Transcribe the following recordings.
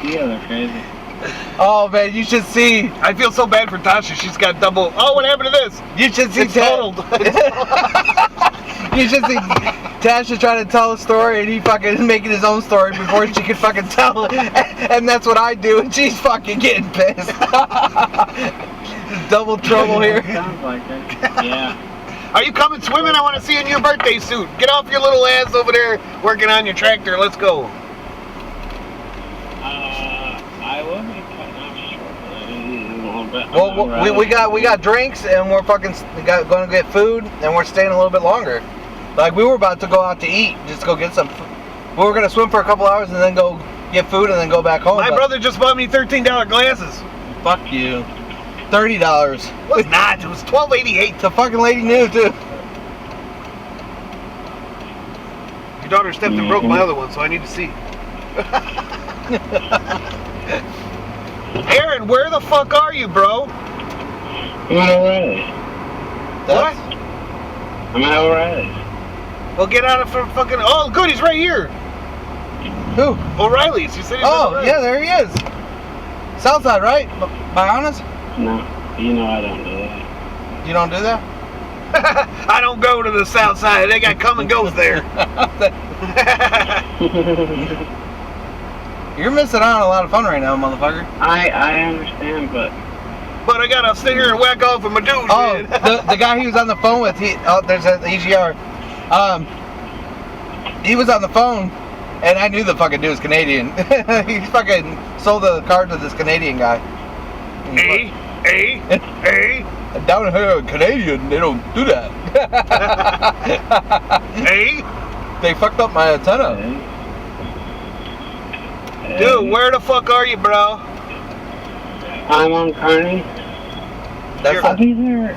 Yeah, they're crazy. Oh man, you should see. I feel so bad for Tasha. She's got double. Oh, what happened to this? You should see. It's totaled. You should see Tasha trying to tell a story and he fucking making his own story before she could fucking tell it. And that's what I do, and she's fucking getting pissed. Double trouble here. Sounds like it. Yeah. Are you coming swimming? I want to see you in your birthday suit. Get off your little ass over there working on your tractor. Let's go. I will be cutting off shortly a little bit. Well, we got drinks and we're fucking going to get food and we're staying a little bit longer. Like we were about to go out to eat, just go get some. We were gonna swim for a couple hours and then go get food and then go back home. My brother just bought me $13 glasses. Fuck you. $30. It was not. It was $12.88. The fucking lady knew too. Your daughter stepped and broke my other one, so I need to see. Aaron, where the fuck are you, bro? I'm at O'Reilly's. What? I'm at O'Reilly's. Well, get out of fucking. Oh, good, he's right here. Who? O'Reilly's. You said he's Oh, yeah, there he is. Southside, right? By Honest? No, you know I don't do that. You don't do that? I don't go to the south side. They got come and goes there. You're missing out on a lot of fun right now, motherfucker. I understand, but I gotta sit here and whack off with my dude. Oh, the guy he was on the phone with, there's an EGR. He was on the phone, and I knew the fucking dude was Canadian. He fucking sold the car to this Canadian guy. Hey. Down here, Canadian, they don't do that. Hey. They fucked up my antenna. Dude, where the fuck are you, bro? I'm on Kearney. I'll be there.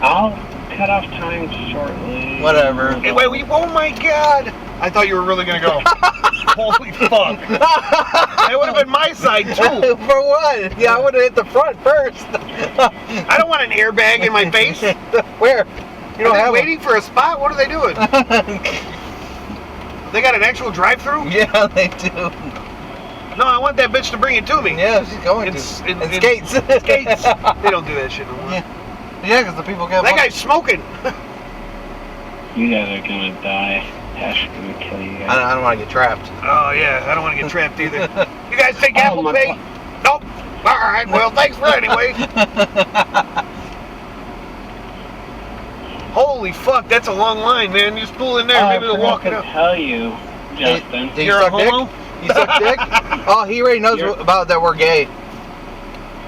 I'll cut off time shortly. Whatever. Hey, wait, oh my god! I thought you were really gonna go. Holy fuck! That would have been my side too. For what? Yeah, I would have hit the front first. I don't want an airbag in my face. Where? You don't are they have waiting for a spot? What are they doing? They got an actual drive-through? Yeah, they do. No, I want that bitch to bring it to me. Yeah, she's going to. Skates. Skates. They don't do that shit no more. Yeah, because the people can't. That guy's smoking. You guys are gonna die. Ash is gonna kill you guys. I don't want to get trapped. Oh yeah, I don't want to get trapped either. You guys take Apple Pay? Nope. All right. Well, thanks for anyway. Holy fuck, that's a long line, man. You just pull in there, maybe they'll walk it up. Tell you, Justin. Hey, you're a homo? You suck dick? Oh, he already knows about that we're gay.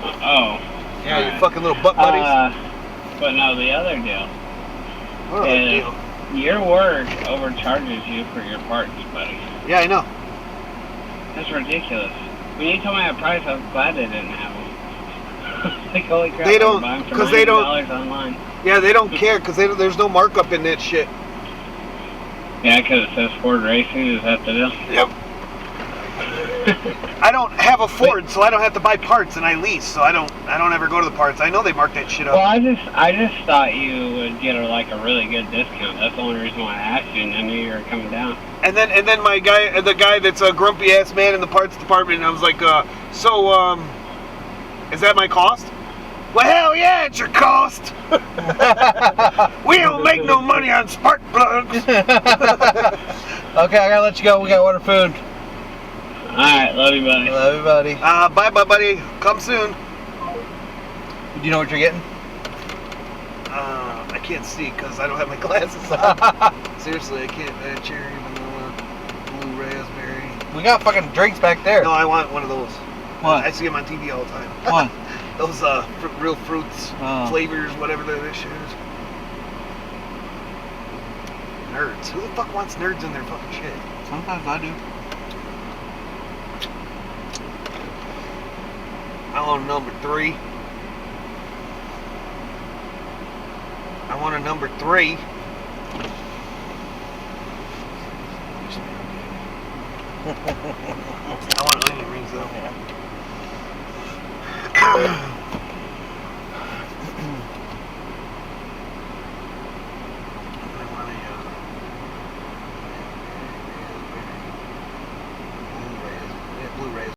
Oh. Yeah, you fucking little butt buddies. But no, the other deal. What other deal? Your work overcharges you for your parts, buddy. Yeah, I know. That's ridiculous. When you told me that price, I was glad they didn't have them. Like, holy crap, they don't, because they don't. Online. Yeah, they don't care because there's no markup in that shit. Yeah, because it says Ford Racing. Is that the deal? Yep. I don't have a Ford, so I don't have to buy parts, and I lease, so I don't ever go to the parts. I know they mark that shit up. Well, I just thought you would get a really good discount. That's the only reason why I asked you, and I knew you were coming down. And then the guy that's a grumpy ass man in the parts department, and I was like, so is that my cost? Well, hell yeah, it's your cost. We don't make no money on spark plugs. Okay, I gotta let you go. We gotta order food. Alright, love you, buddy. Love you, buddy. Bye, buddy. Come soon. Do you know what you're getting? I can't see because I don't have my glasses on. Seriously, I can't. Cherry, vanilla, blue raspberry. We got fucking drinks back there. No, I want one of those. What? I see them on TV all the time. What? Those real fruits, flavors, whatever that shit is. Nerds. Who the fuck wants nerds in their fucking shit? Sometimes I do. I want a number 3. I want a number 3. I want onion rings though.